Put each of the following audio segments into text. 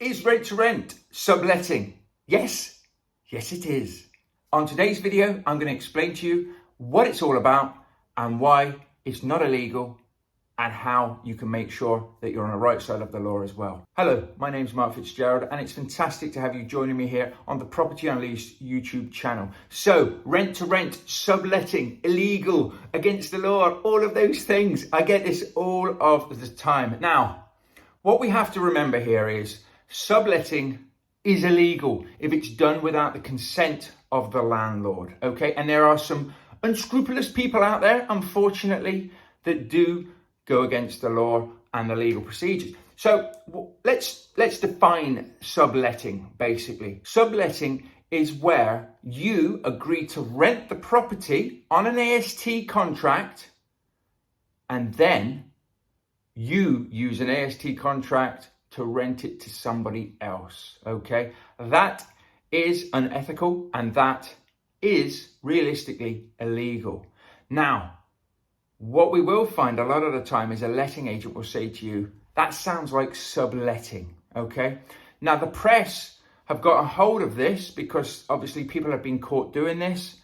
Is rent to rent subletting? Yes, yes it is. On today's video, I'm going to explain to you what it's all about and why it's not illegal and how you can make sure that you're on the right side of the law as well. Hello, my name's Mark Fitzgerald and it's fantastic to have you joining me here on the Property Unleashed YouTube channel. So, rent to rent, subletting, illegal, against the law, all of those things. I get this all of the time. Now, what we have to remember here is subletting is illegal if it's done without the consent of the landlord, okay? And there are some unscrupulous people out there, unfortunately, that do go against the law and the legal procedures. So let's define subletting, basically. Subletting is where you agree to rent the property on an AST contract and then you use an AST contract to rent it to somebody else, okay? That is unethical and that is realistically illegal. Now, what we will find a lot of the time is a letting agent will say to you, that sounds like subletting, okay? Now, the press have got a hold of this because obviously people have been caught doing this.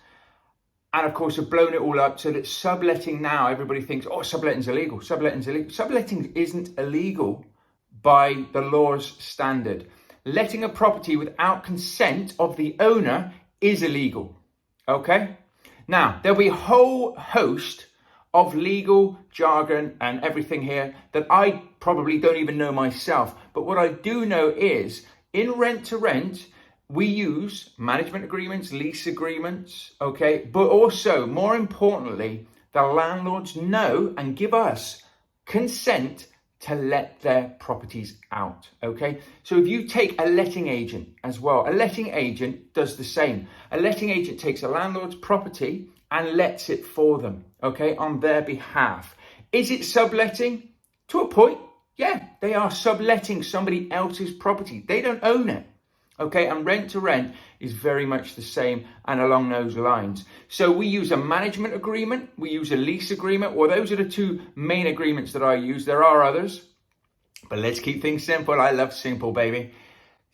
And of course, have blown it all up so that subletting now, everybody thinks, oh, subletting's illegal, subletting's illegal. Subletting isn't illegal by the law's standard. Letting a property without consent of the owner is illegal, okay? Now, there'll be a whole host of legal jargon and everything here that I probably don't even know myself. But what I do know is in rent to rent, we use management agreements, lease agreements, okay? But also, more importantly, the landlords know and give us consent to let their properties out, okay? So if you take a letting agent as well, a letting agent does the same. A letting agent takes a landlord's property and lets it for them, okay, on their behalf. Is it subletting? To a point, yeah, they are subletting somebody else's property. They don't own it. Okay, and rent to rent is very much the same and along those lines. So we use a management agreement, we use a lease agreement. Well, those are the two main agreements that I use. There are others, but let's keep things simple. I love simple, baby.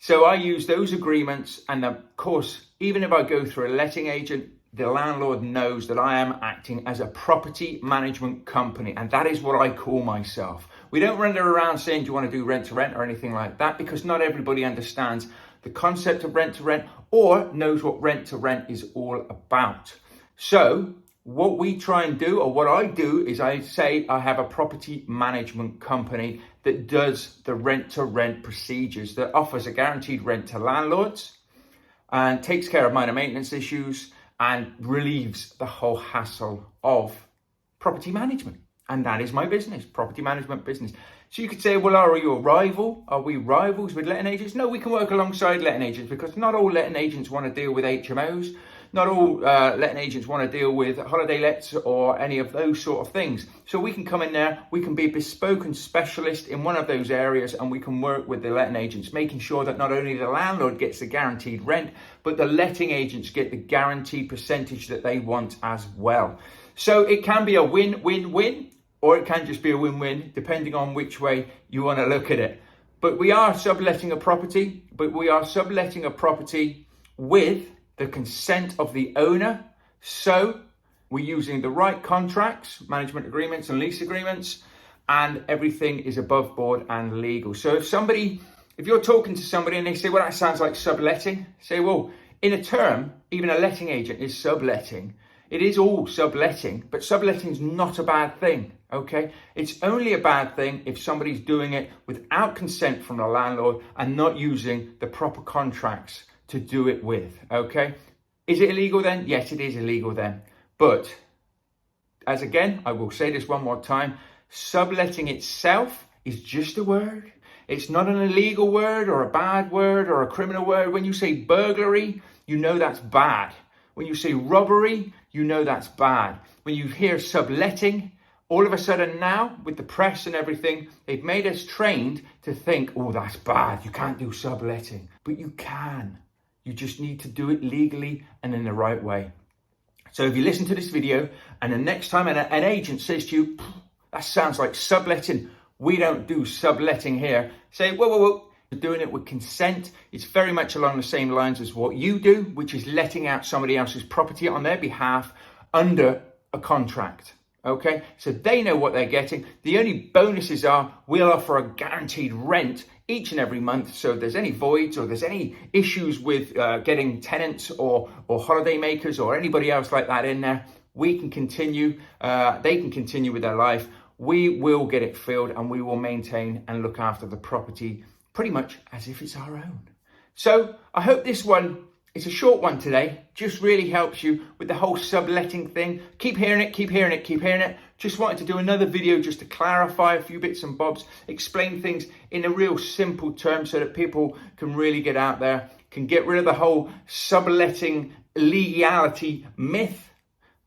So I use those agreements, and of course, even if I go through a letting agent, the landlord knows that I am acting as a property management company, and that is what I call myself. We don't run around saying, do you want to do rent to rent or anything like that, because not everybody understands the concept of rent to rent or knows what rent to rent is all about. So what we try and do, or what I do, is I say I have a property management company that does the rent to rent procedures, that offers a guaranteed rent to landlords and takes care of minor maintenance issues and relieves the whole hassle of property management. And that is my business, property management business. So you could say, well, are you a rival? Are we rivals with letting agents? No, we can work alongside letting agents because not all letting agents want to deal with HMOs. Not all letting agents want to deal with holiday lets or any of those sort of things. So we can come in there, we can be a bespoke and specialist in one of those areas, and we can work with the letting agents, making sure that not only the landlord gets the guaranteed rent, but the letting agents get the guaranteed percentage that they want as well. So it can be a win-win-win, or it can just be a win-win, depending on which way you want to look at it. But we are subletting a property, with the consent of the owner. So we're using the right contracts, management agreements and lease agreements, and everything is above board and legal. So if you're talking to somebody and they say, well, that sounds like subletting, say, well, in a term, even a letting agent is subletting. It is all subletting, but subletting is not a bad thing, okay? It's only a bad thing if somebody's doing it without consent from the landlord and not using the proper contracts to do it with, okay? Is it illegal then? Yes, it is illegal then. But, as again, I will say this one more time, subletting itself is just a word. It's not an illegal word or a bad word or a criminal word. When you say burglary, you know that's bad. When you say robbery, you know that's bad. When you hear subletting, all of a sudden now, with the press and everything, they've made us trained to think, oh, that's bad. You can't do subletting. But you can. You just need to do it legally and in the right way. So if you listen to this video and the next time an agent says to you, that sounds like subletting, we don't do subletting here, say, whoa, doing it with consent. It's very much along the same lines as what you do, which is letting out somebody else's property on their behalf under a contract. Okay, so they know what they're getting. The only bonuses are we'll offer a guaranteed rent each and every month. So if there's any voids or there's any issues with getting tenants or holiday makers or anybody else like that in there, we can continue, they can continue with their life. We will get it filled and we will maintain and look after the property pretty much as if it's our own. So I hope this one, it's a short one today, just really helps you with the whole subletting thing. Keep hearing it, keep hearing it, keep hearing it. Just wanted to do another video just to clarify a few bits and bobs, explain things in a real simple term so that people can really get out there, can get rid of the whole subletting legality myth,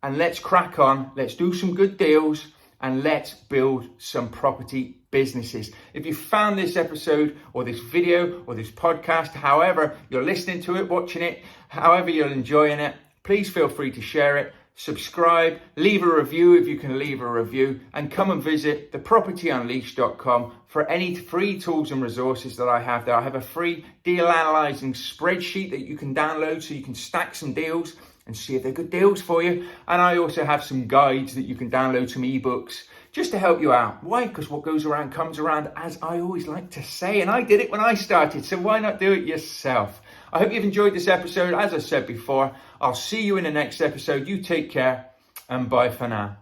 and let's crack on, let's do some good deals, and let's build some property businesses. If you found this episode or this video or this podcast, however you're listening to it, watching it, however you're enjoying it, please feel free to share it, subscribe, leave a review if you can leave a review, and come and visit thepropertyunleashed.com for any free tools and resources that I have there. I have a free deal analyzing spreadsheet that you can download so you can stack some deals and see if they're good deals for you. And I also have some guides that you can download, some ebooks, just to help you out. Why? Because what goes around comes around, as I always like to say, and I did it when I started, so why not do it yourself? I hope you've enjoyed this episode. As I said before, I'll see you in the next episode. You take care, and bye for now.